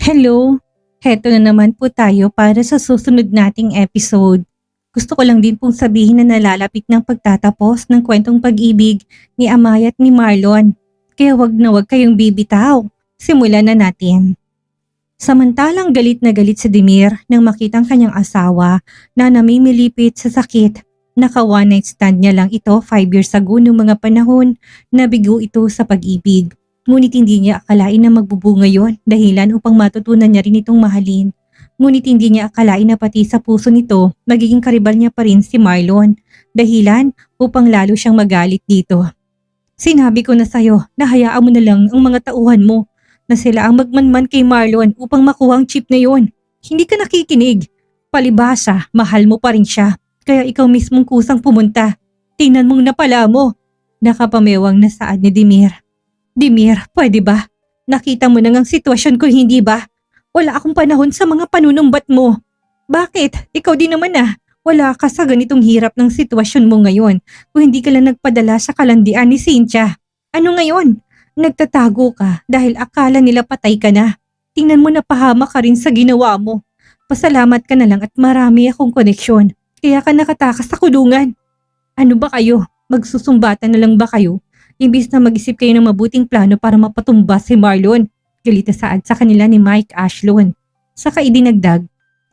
Hello! Heto na naman po tayo para sa susunod nating episode. Gusto ko lang din pong sabihin na nalalapit ng pagtatapos ng kwentong pag-ibig ni Amaya at ni Marlon. Kaya wag na wag kayong bibitaw. Simulan na natin. Samantalang galit na galit si Demir nang makitang kanyang asawa na namimilipit sa sakit. Naka one night stand niya lang ito 5 years ago noong mga panahon na bigo ito sa pag-ibig. Ngunit hindi niya akalain na magbubunga yon dahilan upang matutunan niya rin itong mahalin. Ngunit hindi niya akalain na pati sa puso nito magiging karibal niya pa rin si Marlon. Dahilan upang lalo siyang magalit dito. Sinabi ko na sa'yo na hayaan mo na lang ang mga tauhan mo na sila ang magmanman kay Marlon upang makuha ang chip na yon. Hindi ka nakikinig. Palibhasa, mahal mo pa rin siya. Kaya ikaw mismong kusang pumunta. Tingnan mong napala mo. Nakapamewang na saad ni Demir. Demir, pwede ba? Nakita mo na ngang sitwasyon ko, hindi ba? Wala akong panahon sa mga panunumbat mo. Bakit? Ikaw din naman ah. Wala ka sa ganitong hirap ng sitwasyon mo ngayon kung hindi ka lang nagpadala sa kalandian ni Cynthia. Ano ngayon? Nagtatago ka dahil akala nila patay ka na. Tingnan mo na pahama ka rin sa ginawa mo. Pasalamat ka na lang at marami akong koneksyon. Kaya ka nakatakas sa kulungan. Ano ba kayo? Magsusumbatan na lang ba kayo? Imbis na mag-isip kayo ng mabuting plano para mapatumba si Marlon. Galit na saad sa kanila ni Mike Ashlon. Saka idinagdag,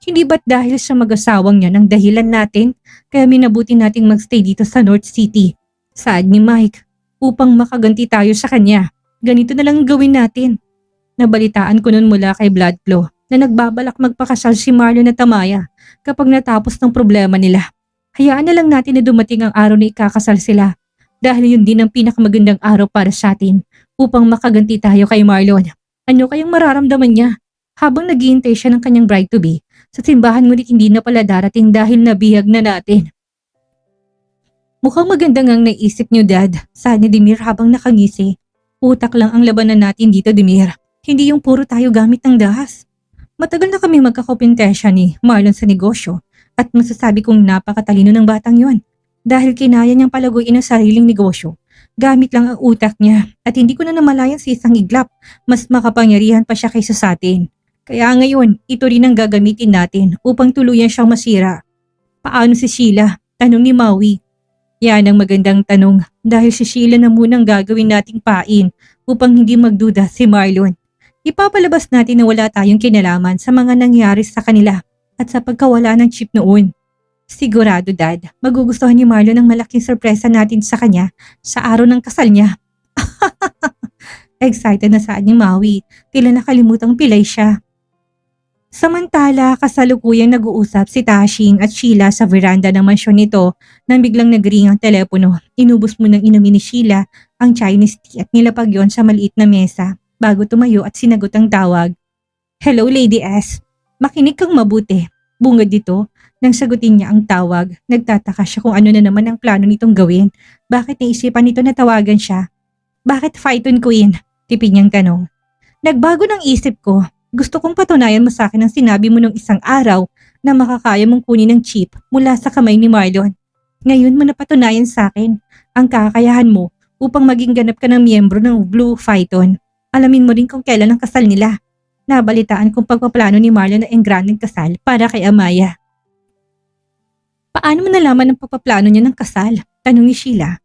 hindi ba't dahil sa mag-asawang yan ang dahilan natin kaya minabuti nating magstay dito sa North City? Saad ni Mike, upang makaganti tayo sa kanya. Ganito na lang gawin natin. Nabalitaan ko nun mula kay Bloodclaw na nagbabalak magpakasal si Marlon at Amaya kapag natapos ng problema nila. Hayaan na lang natin na dumating ang araw na ikakasal sila. Dahil yun din ang pinakamagandang araw para sa atin upang makaganti tayo kay Marlon. Ano kayang mararamdaman niya habang naghihintay siya ng kanyang bride-to-be sa simbahan ngunit hindi na pala darating dahil nabihag na natin. Mukhang maganda ngang naisip niyo, Dad, sabi ni Demir habang nakangisi. Utak lang ang labanan natin dito, Demir. Hindi yung puro tayo gamit ng dahas. Matagal na kami magkakompetensya ni Marlon sa negosyo at masasabi kong napakatalino ng batang yon. Dahil kinaya niyang palaguin ang sariling negosyo, gamit lang ang utak niya at hindi ko na namalayan sa isang iglap, mas makapangyarihan pa siya kaysa sa atin. Kaya ngayon, ito rin ang gagamitin natin upang tuluyan siyang masira. Paano si Sheila? Tanong ni Maui. Yan ang magandang tanong dahil si Sheila na munang gagawin nating pain upang hindi magduda si Marlon. Ipapalabas natin na wala tayong kinalaman sa mga nangyari sa kanila at sa pagkawala ng chip noon. Sigurado, Dad, magugustuhan ni Marlon ang malaking sorpresa natin sa kanya sa araw ng kasal niya. Excited na saad ni Maui, tila nakalimutang pilay siya. Samantala, kasalukuyang nag-uusap si Tashing at Sheila sa veranda ng mansyon nito nang biglang nagring ang telepono. Inubos mo ng inumin ni Sheila ang Chinese tea at nilapag yon sa maliit na mesa bago tumayo at sinagot ang tawag. Hello, Lady S. Makinig kang mabuti. Bungad dito, nang sagutin niya ang tawag, nagtataka siya kung ano na naman ang plano nitong gawin. Bakit naisipan nito na tawagan siya? Bakit Phaeton Queen? Tipid niyang tanong. Nagbago ng isip ko. Gusto kong patunayan mo sa akin ang sinabi mo nung isang araw na makakaya mong kunin ng chip mula sa kamay ni Marlon. Ngayon mo napatunayan sa akin ang kakayahan mo upang maging ganap ka ng miyembro ng Blue Phaeton. Alamin mo rin kung kailan ang kasal nila. Nabalitaan kong pagpaplano ni Marlon na engrandeng kasal para kay Amaya. Paano mo nalaman ang pagpaplano niya ng kasal? Tanong ni Sheila.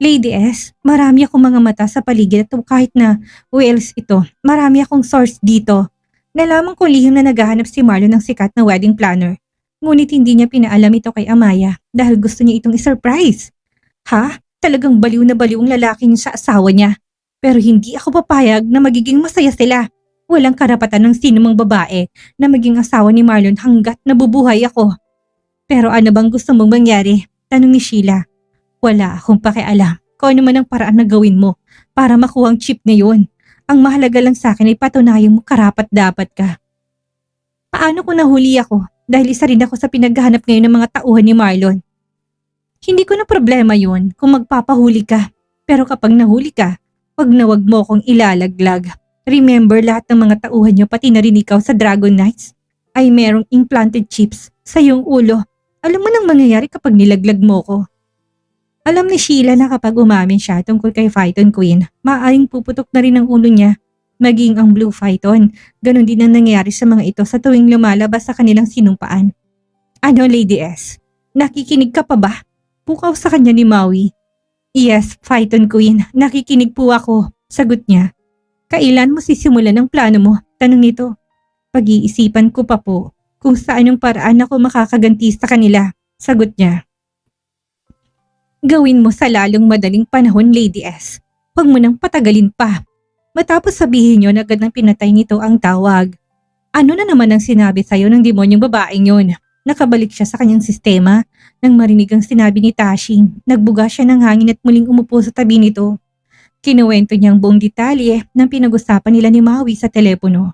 Lady S, marami akong mga mata sa paligid at kahit na Wales ito, marami akong source dito. Nalaman ko lihim na naghahanap si Marlon ng sikat na wedding planner. Ngunit hindi niya pinaalam ito kay Amaya dahil gusto niya itong isurprise. Ha? Talagang baliw na baliw ang lalaki niya sa asawa niya. Pero hindi ako papayag na magiging masaya sila. Walang karapatan ng sinumang babae na maging asawa ni Marlon hanggat nabubuhay ako. Pero ano bang gusto mong mangyari? Tanong ni Sheila. Wala akong pakialam kung ano man ang paraan na gawin mo para makuha ang chip na yun. Ang mahalaga lang sa akin ay patunayan mo karapat dapat ka. Paano kung nahuli ako dahil isa rin ako sa pinaghahanap ngayon ng mga tauhan ni Marlon? Hindi ko na problema yun kung magpapahuli ka. Pero kapag nahuli ka, wag na wag mo akong ilalaglag. Remember lahat ng mga tauhan niyo pati na rin ikaw sa Dragon Knights ay merong implanted chips sa iyong ulo. Alam mo nang mangyayari kapag nilaglag mo ko. Alam ni Sheila na kapag umamin siya tungkol kay Phaeton Queen, maaaring puputok na rin ang ulo niya. maging ang Blue Phaeton. Ganon din ang nangyayari sa mga ito sa tuwing lumalabas sa kanilang sinumpaan. Ano, Lady S? Nakikinig ka pa ba? Pukaw sa kanya ni Maui. Yes, Phaeton Queen. Nakikinig po ako. Sagot niya. Kailan mo sisimulan ang plano mo? Tanong nito. Pag-iisipan ko pa po kung saan yung paraan ako makakaganti sa kanila. Sagot niya. Gawin mo sa lalong madaling panahon, Lady S. Huwag mo nang patagalin pa. Matapos sabihin yun, agad nang pinatay nito ang tawag. Ano na naman ang sinabi sa'yo ng demonyong babaeng yun? Nakabalik siya sa kanyang sistema nang marinig ang sinabi ni Tashing. Nagbuga siya ng hangin at muling umupo sa tabi nito. Kinuwento niya ang buong detalye ng pinag-usapan nila ni Maui sa telepono.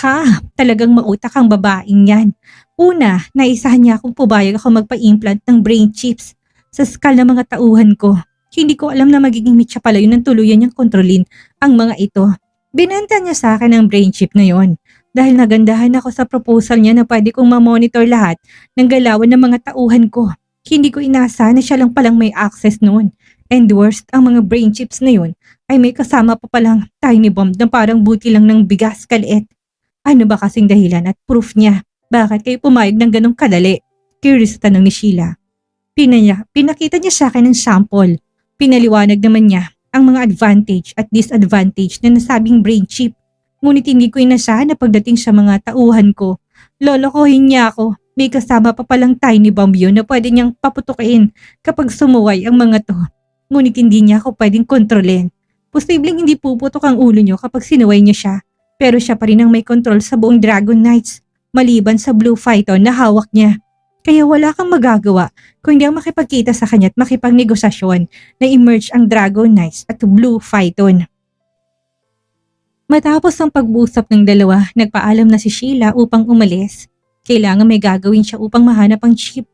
Ha, talagang mautak ang babaeng yan. Una, naisahan niya akong pubayag ako magpa-implant ng brain chips sa skal ng mga tauhan ko. Hindi ko alam na magiging mitya pala yun ng tuluyan niyang kontrolin ang mga ito. Binenta niya sa akin ang brain chip na yon dahil nagandahan ako sa proposal niya na pwede kong ma-monitor lahat ng galawan ng mga tauhan ko. Hindi ko inaasahan na siya lang palang may access noon. And worst, ang mga brain chips na yun ay may kasama pa palang tiny bomb na parang buti lang ng bigas kaliit. Ano ba kasing dahilan at proof niya? Bakit kayo pumayag ng ganong kadali? Curious tanong ni Sheila. Pinakita niya sa akin ng sample. Pinaliwanag naman niya ang mga advantage at disadvantage na nasabing brain chip. Ngunit hindi ko inasahan na pagdating sa mga tauhan ko, lolokohin niya ako. May kasama pa palang tiny bomb yun na pwede niyang paputukin kapag sumuway ang mga to. Ngunit hindi niya ako pwedeng kontrolin. Posibleng hindi puputok ang ulo niyo kapag sinuway niyo siya. Pero siya pa rin ang may control sa buong Dragon Knights maliban sa Blue Phaeton na hawak niya. Kaya wala kang magagawa kung hindi ang makipagkita sa kanya at makipagnegosasyon na emerge ang Dragon Knights at Blue Phaeton. Matapos ang pag-uusap ng dalawa, nagpaalam na si Sheila upang umalis. Kailangan may gagawin siya upang mahanap ang chip.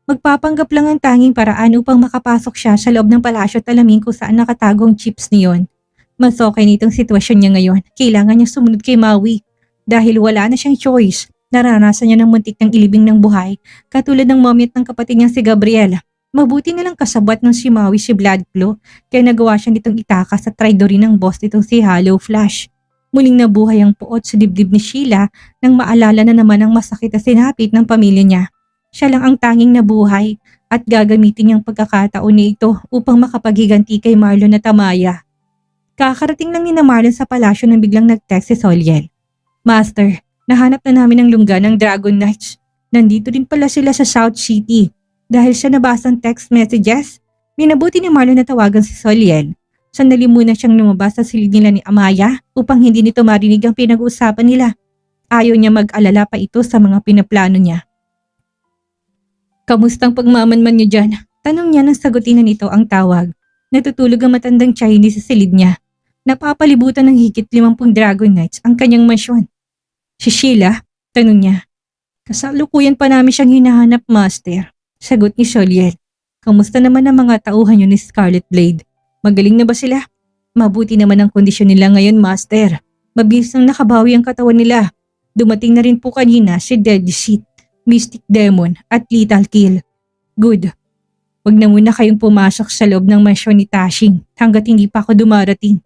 Magpapanggap lang ang tanging paraan upang makapasok siya sa loob ng palasyo at alamin kung saan nakatagong chips niyon. Mas okay nitong sitwasyon niya ngayon. Kailangan niya sumunod kay Maui. Dahil wala na siyang choice. Naranasan niya ng muntik ng ilibing ng buhay, katulad ng mommy at ng kapatid niyang si Gabriel. Mabuti na lang kasabwat ng si Maui si Bloodclaw, kaya nagawa siya nitong itakas at traidorin ng boss nitong si Hollow Flash. Muling nabuhay ang puot sa dibdib ni Sheila nang maalala na naman ang masakit na sinapit ng pamilya niya. Siya lang ang tanging nabuhay at gagamitin niyang pagkakataon nito upang makapaghiganti kay Marlon at Amaya. Kakarating lang ni na Marlon sa palasyo nang biglang nag-text si Soliel. Master, nahanap na namin ang lungga ng Dragon Knights. Nandito din pala sila sa South City. Dahil siya nabasa ang text messages, minabuti ni Marlon na tawagan si Soliel. Sandali muna siyang lumabas sa silid nila ni Amaya upang hindi nito marinig ang pinag-uusapan nila. Ayaw niya mag-alala pa ito sa mga pinaplano niya. Kamustang pagmamanman niyo dyan? Tanong niya nang sagutin na nito ang tawag. Natutulog ang matandang Chinese sa silid niya. Napapalibutan ng higit 50 Dragon Knights ang kanyang mansyon. Si Sheila, tanong niya. Kasalukuyan pa namin siyang hinahanap, Master. Sagot ni Soliel. Kamusta naman ang mga tauhan niyo ni Scarlet Blade? Magaling na ba sila? Mabuti naman ang kondisyon nila ngayon, Master. Mabilis nang nakabawi ang katawan nila. Dumating na rin po kanina si Deadly Shit, Mystic Demon at Lethal Kill. Good. Huwag na muna kayong pumasok sa loob ng mansyon ni Tashing hanggat hindi pa ako dumarating.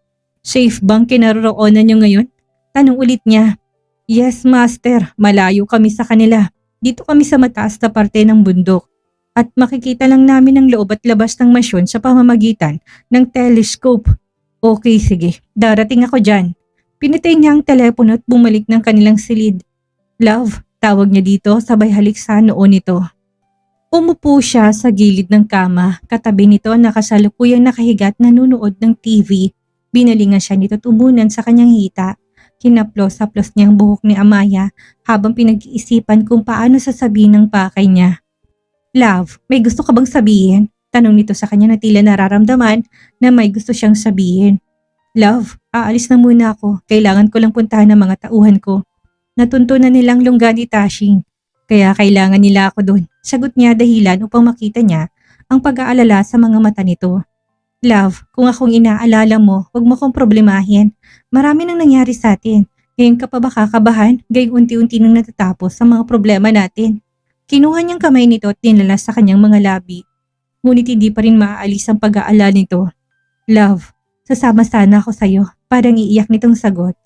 Safe bang kinaroroonan niyo ngayon? Tanong ulit niya. Yes, Master. Malayo kami sa kanila. Dito kami sa mataas na parte ng bundok. At makikita lang namin ang loob at labas ng mansyon sa pamamagitan ng telescope. Okay, sige. Darating ako dyan. Pinatay niya ang telepono at bumalik ng kanilang silid. Love, tawag niya dito sabay halik sa noon nito. Umupo siya sa gilid ng kama. Katabi nito nakasalukuyang nakahigat nanunood ng TV. Binalingan siya nito tumunan sa kanyang hita. Hinaplos-haplos niya ang buhok ni Amaya habang pinag-iisipan kung paano sasabihin ng pakay niya. Love, may gusto ka bang sabihin? Tanong nito sa kanya na tila nararamdaman na may gusto siyang sabihin. Love, aalis na muna ako. Kailangan ko lang puntahan ng mga tauhan ko. Natunto na nilang lungga ni Tashing. Kaya kailangan nila ako doon. Sagot niya dahilan upang makita niya ang pag-aalala sa mga mata nito. Love, kung akong inaalala mo, huwag mo kong problemahin. Marami nang nangyari sa atin. Ngayon ka pa ba kakabahan? Gayong unti-unti nang natatapos sa mga problema natin. Kinuha niyang kamay nito at dinala sa kanyang mga labi. Ngunit hindi pa rin maaalis ang pag-aalala nito. Love, sasama sana ako sa'yo. Parang iiyak nitong sagot.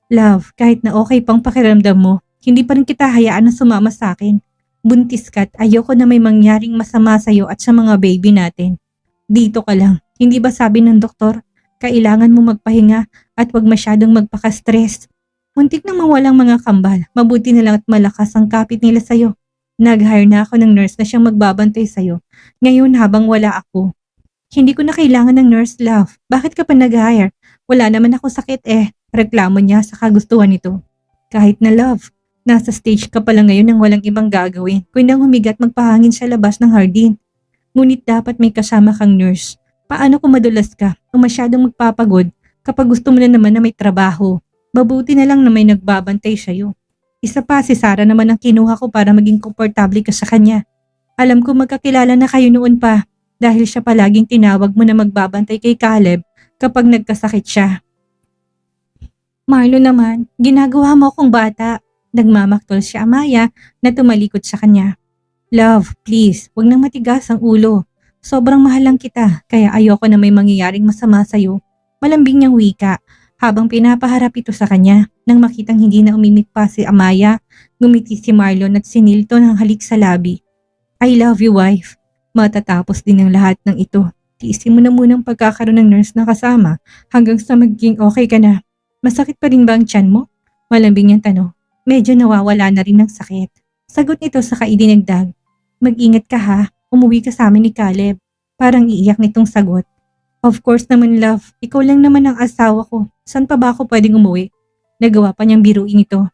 Love, kahit na okay pang pakiramdam mo, hindi pa rin kita hayaan na sumama sa akin. Buntis ka't ayoko na may mangyaring masama sa'yo at sa mga baby natin. Dito ka lang. Hindi ba sabi ng doktor, kailangan mo magpahinga at wag masyadong magpaka-stress. Muntik nang mawalang mga kambal, mabuti na lang at malakas ang kapit nila sa'yo. Nag-hire na ako ng nurse na siyang magbabantay sa'yo. Ngayon habang wala ako. Hindi ko na kailangan ng nurse, love. Bakit ka pa nag-hire? Wala naman ako sakit eh. Reklamo niya sa kagustuhan nito. Kahit na love, nasa stage ka pala ngayon nang walang ibang gagawin kundi ang humigat magpahangin sa labas ng hardin. Ngunit dapat may kasama kang nurse. Paano kung madulas ka o masyadong magpapagod kapag gusto mo na naman na may trabaho? Mabuti na lang na may nagbabantay sa'yo. Isa pa, si Sarah naman ang kinuha ko para maging komportable ka sa kanya. Alam ko magkakilala na kayo noon pa dahil siya palaging tinawag mo na magbabantay kay Caleb kapag nagkasakit siya. Marlo naman, ginagawa mo akong bata. Nagmamaktol si Amaya na tumalikod sa kanya. Love, please, wag nang matigas ang ulo. Sobrang mahal lang kita, kaya ayoko na may mangyayaring masama sa'yo. Malambing niyang wika habang pinapaharap ito sa kanya. Nang makitang hindi na umimik pa si Amaya, ngumiti si Marlon at sinilto ng halik sa labi. I love you, wife. Matatapos din ang lahat ng ito. Tiisin mo na munang pagkakaroon ng nurse na kasama hanggang sa maging okay ka na. Masakit pa rin ba ang tiyan mo? Malambing niyang tanong. Medyo nawawala na rin ng sakit. Sagot nito sa idinagdag. Mag-ingat ka ha, umuwi ka sa amin ni Caleb. Parang iiyak nitong sagot. Of course naman love, ikaw lang naman ang asawa ko. Saan pa ba ako pwedeng umuwi? Nagawa pa niyang biruin ito.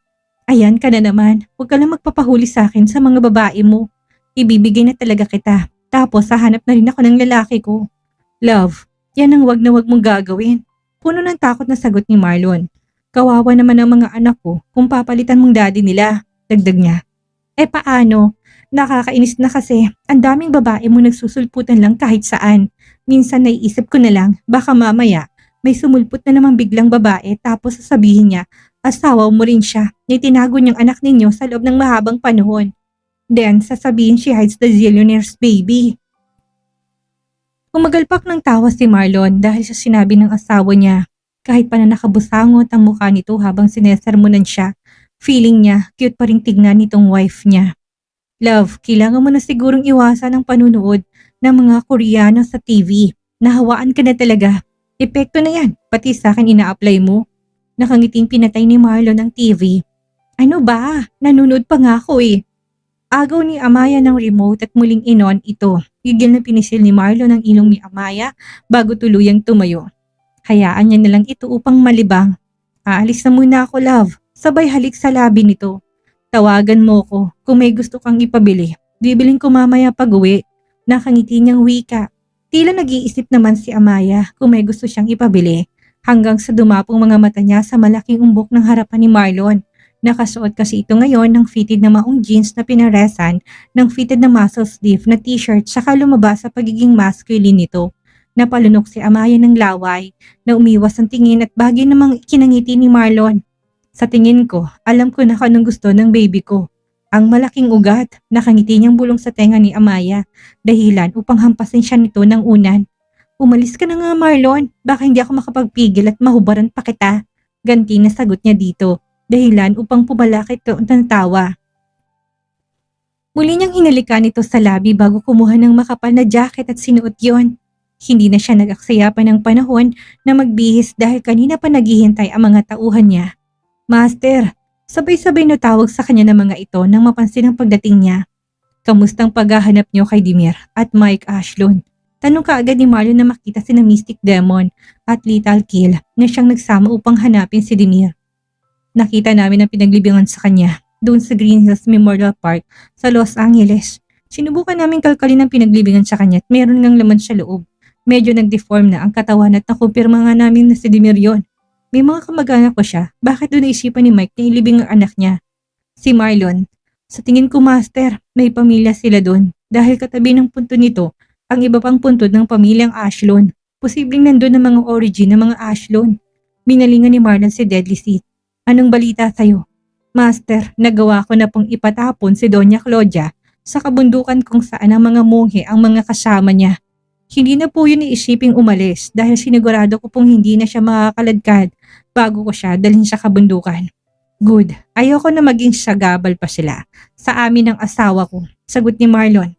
Ayan ka na naman, huwag ka lang magpapahuli sa akin sa mga babae mo. Ibibigay na talaga kita. Tapos hahanap na rin ako ng lalaki ko. Love, yan ang wag na wag mong gagawin. Puno ng takot na sagot ni Marlon. Kawawa naman ang mga anak ko kung papalitan mong daddy nila, dagdag niya. Eh paano? Nakakainis na kasi ang daming babae mo nagsusulputan lang kahit saan. Minsan naiisip ko na lang baka mamaya may sumulpot na namang biglang babae tapos sasabihin niya asawa mo rin siya na itinago niyang anak ninyo sa loob ng mahabang panahon. Then sasabihin she hides the zillionaire's baby. Umagalpak ng tawa si Marlon dahil sa sinabi ng asawa niya. Kahit pa na nakabusangot ang mukha nito habang sinesermonan siya, feeling niya cute pa rin tignan nitong wife niya. Love, kailangan mo na sigurong iwasan ang panunood ng mga Koreano sa TV. Nahawaan ka na talaga. Epekto na yan, pati sa akin ina-apply mo. Nakangiting pinatay ni Marlon ang TV. Ano ba? Nanonood pa nga ako eh. Agaw ni Amaya ng remote at muling inon ito. Gigil na pinisil ni Marlon ang ilong ni Amaya bago tuluyang tumayo. Hayaan niya na lang ito upang malibang. Aalis na muna ako love. Sabay halik sa labi nito. Tawagan mo ko kung may gusto kang ipabili. Bibiling ko mamaya pag uwi. Nakangiti niyang wika. Tila nag-iisip naman si Amaya kung may gusto siyang ipabili. Hanggang sa dumapong mga mata niya sa malaking umbok ng harapan ni Marlon. Nakasuot kasi ito ngayon ng fitted na maong jeans na pinaresan ng fitted na muscle sleeve na t-shirt saka lumabas sa pagiging masculine nito. Napalunok si Amaya ng laway na umiwas ang tingin at bagay namang kinangiti ni Marlon. Sa tingin ko, alam ko na kung anong gusto ng baby ko. Ang malaking ugat, nakangiti niyang bulong sa tenga ni Amaya, dahilan upang hampasin siya nito ng unan. Umalis ka na nga Marlon, baka hindi ako makapagpigil at mahubaran pa kita. Ganti na sagot niya dito, dahilan upang pumalakit ito ng tawa. Muli niyang hinalikan ito sa labi bago kumuha ng makapal na jacket at sinuot yon. Hindi na siya nag-aksaya pa ng panahon na magbihis dahil kanina pa naghihintay ang mga tauhan niya. Master, sabay-sabay na tawag sa kanya ng mga ito nang mapansin ang pagdating niya. Kamustang paghahanap niyo kay Dimir at Mike Ashlon? Tanong kaagad ni Marlon na makita si na Mystic Demon at Lethal Kill na siyang nagsama upang hanapin si Dimir. Nakita namin ang pinaglibingan sa kanya doon sa Green Hills Memorial Park sa Los Angeles. Sinubukan namin kalkalin ang pinaglibingan sa kanya at meron ngang laman sa loob. Medyo nag-deform na ang katawan at nakumpirma nga namin na si Dimir yon. May mga kamag-anak ko siya, bakit doon naisipan ni Mike na ilibing ang anak niya? Si Marlon, sa tingin ko master, may pamilya sila doon dahil katabi ng punto nito ang iba pang puntod ng pamilyang Ashlon. Posibleng nandun ang mga origin ng mga Ashlon. Binalingan ni Marlon si Deadly Seat. Anong balita sa'yo? Master, nagawa ko na pong ipatapon si Doña Claudia sa kabundukan kung saan ang mga monghe ang mga kasama niya. Hindi na po yun iisiping umalis dahil sinigurado ko pong hindi na siya makakaladkad bago ko siya dalhin sa kabundukan. Good, ayoko na maging sagabal pa sila sa amin ng asawa ko, sagot ni Marlon.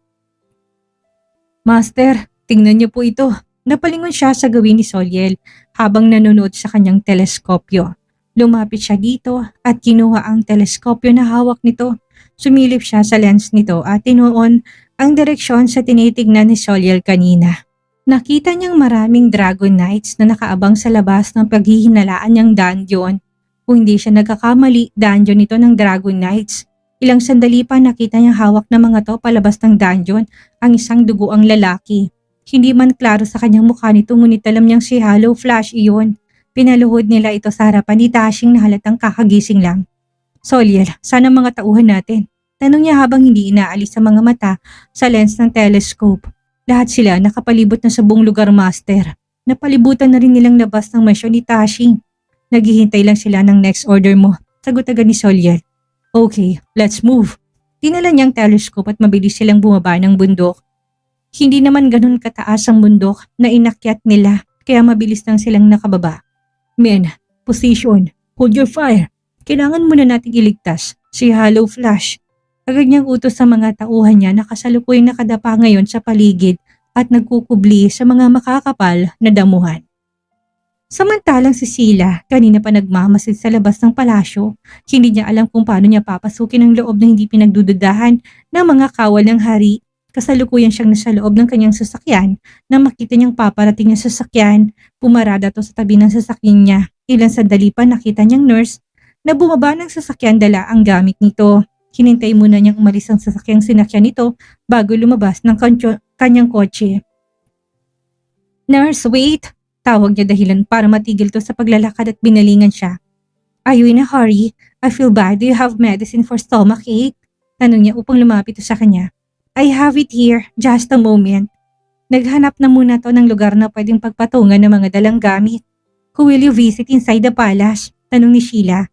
Master, tingnan niyo po ito. Napalingon siya sa gawin ni Soliel habang nanonood sa kanyang teleskopyo. Lumapit siya dito at kinuha ang teleskopyo na hawak nito. Sumilip siya sa lens nito at tinuon ang direksyon sa tinitignan ni Soliel kanina. Nakita niyang maraming Dragon Knights na nakaabang sa labas ng paghihinalaan niyang dungeon. Kung hindi siya nagkakamali, dungeon ito ng Dragon Knights. Ilang sandali pa nakita niyang hawak na mga to palabas ng dungeon ang isang duguang lalaki. Hindi man klaro sa kanyang mukha nito ngunit alam niyang si Hollow Flash iyon. Pinaluhod nila ito sa harapan ni Dashing na halatang kakagising lang. Soliel, sana mga tauhan natin. Tanong niya habang hindi inaalis sa mga mata sa lens ng telescope. Lahat sila nakapalibot na sa buong lugar, Master. Napalibutan na rin nilang labas ng mansyon ni Dashing. Naghihintay lang sila ng next order mo, sagot agad ni Soliel. Okay, let's move. Dinala niyang telescope at mabilis silang bumaba ng bundok. Hindi naman ganun kataas ang bundok na inakyat nila kaya mabilis lang silang nakababa. Men, position, hold your fire. Kailangan muna nating iligtas si Hollow Flash. Agad niyang utos sa mga tauhan niya na kasalukuyang nakadapa ngayon sa paligid at nagkukubli sa mga makakapal na damuhan. Samantalang si Sheila, kanina pa nagmamasid sa labas ng palasyo, hindi niya alam kung paano niya papasukin ang loob na hindi pinagdududahan ng mga kawal ng hari. Kasalukuyan siyang nasa loob ng kanyang sasakyan nang makita niyang paparating ang sasakyan. Pumarada to sa tabi ng sasakyan niya. Ilang sandali pa nakita niyang nurse na bumaba ng sasakyan dala ang gamit nito. Hinintay muna niyang umalis ang sasakyang sinakyan nito bago lumabas ng kanyang kotse. Nurse, wait! Tawag niya dahilan para matigil to sa paglalakad at binalingan siya. Are you in a hurry? I feel bad. Do you have medicine for stomachache? Tanong niya upang lumapit to sa kanya. I have it here, just a moment. Naghanap na muna to ng lugar na pwedeng pagpatungan ng mga dalang gamit. Who will you visit inside the palace? Tanong ni Sheila.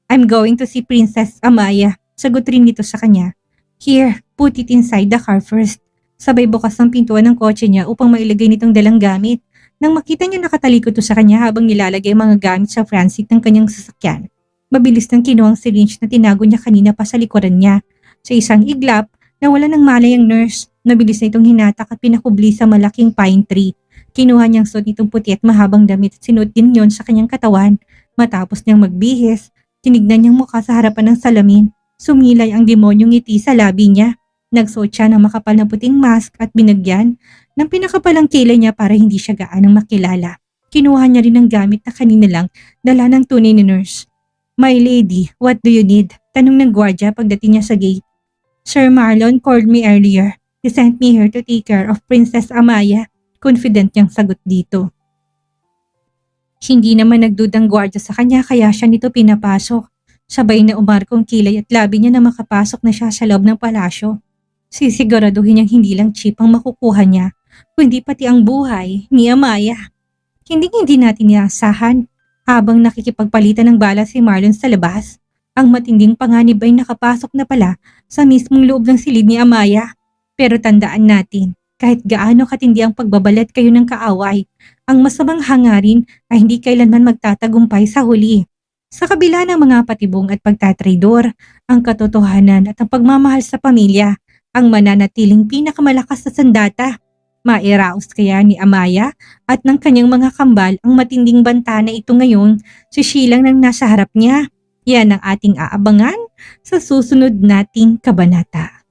I'm going to see Princess Amaya. Sagot rin nito sa kanya. Here, put it inside the car first. Sabay bukas ng pintuan ng kotse niya upang mailagay nitong dalang gamit. Nang makita niya nakatalikod to sa kanya habang nilalagay mga gamit sa front seat ng kanyang sasakyan. Mabilis nang kinuha ang syringe na tinago niya kanina pa sa likuran niya. Sa isang iglap, nawala ng malay ang nurse. Nabilis na itong hinatak at pinakubli sa malaking pine tree. Kinuha niyang suot nitong puti at mahabang damit at sinuot din yon sa kanyang katawan. Matapos niyang magbihis, tinignan niyang mukha sa harapan ng salamin. Sumilay ang demonyong ngiti sa labi niya. Nagsuot siya ng makapal na puting mask at binagyan ng pinakapalang kilay niya para hindi siya gaanong makilala. Kinuha niya rin ang gamit na kanina lang dala ng tunay ni nurse. My lady, what do you need? Tanong ng gwardya pagdating niya sa gate. Sir Marlon called me earlier. He sent me here to take care of Princess Amaya. Confident niyang sagot dito. Hindi naman nagdudang gwardya sa kanya kaya siya nito pinapasok. Sabay na umarkong kilay at labi niya na makapasok na siya sa loob ng palasyo. Sisiguraduhin niyang hindi lang chip ang makukuha niya, kundi pati ang buhay ni Amaya. Hindi natin inaasahan habang nakikipagpalitan ng bala si Marlon sa labas. Ang matinding panganib ay nakapasok na pala sa mismong loob ng silid ni Amaya. Pero tandaan natin, kahit gaano katindi ang pagbabalat kayo ng kaaway, ang masamang hangarin ay hindi kailanman magtatagumpay sa huli. Sa kabila ng mga patibong at pagtatraidor, ang katotohanan at ang pagmamahal sa pamilya, ang mananatiling pinakamalakas na sandata. Mairaos kaya ni Amaya at ng kanyang mga kambal ang matinding banta na ito ngayon si Sheila nang nasa harap niya. Yan ang ating aabangan sa susunod nating kabanata.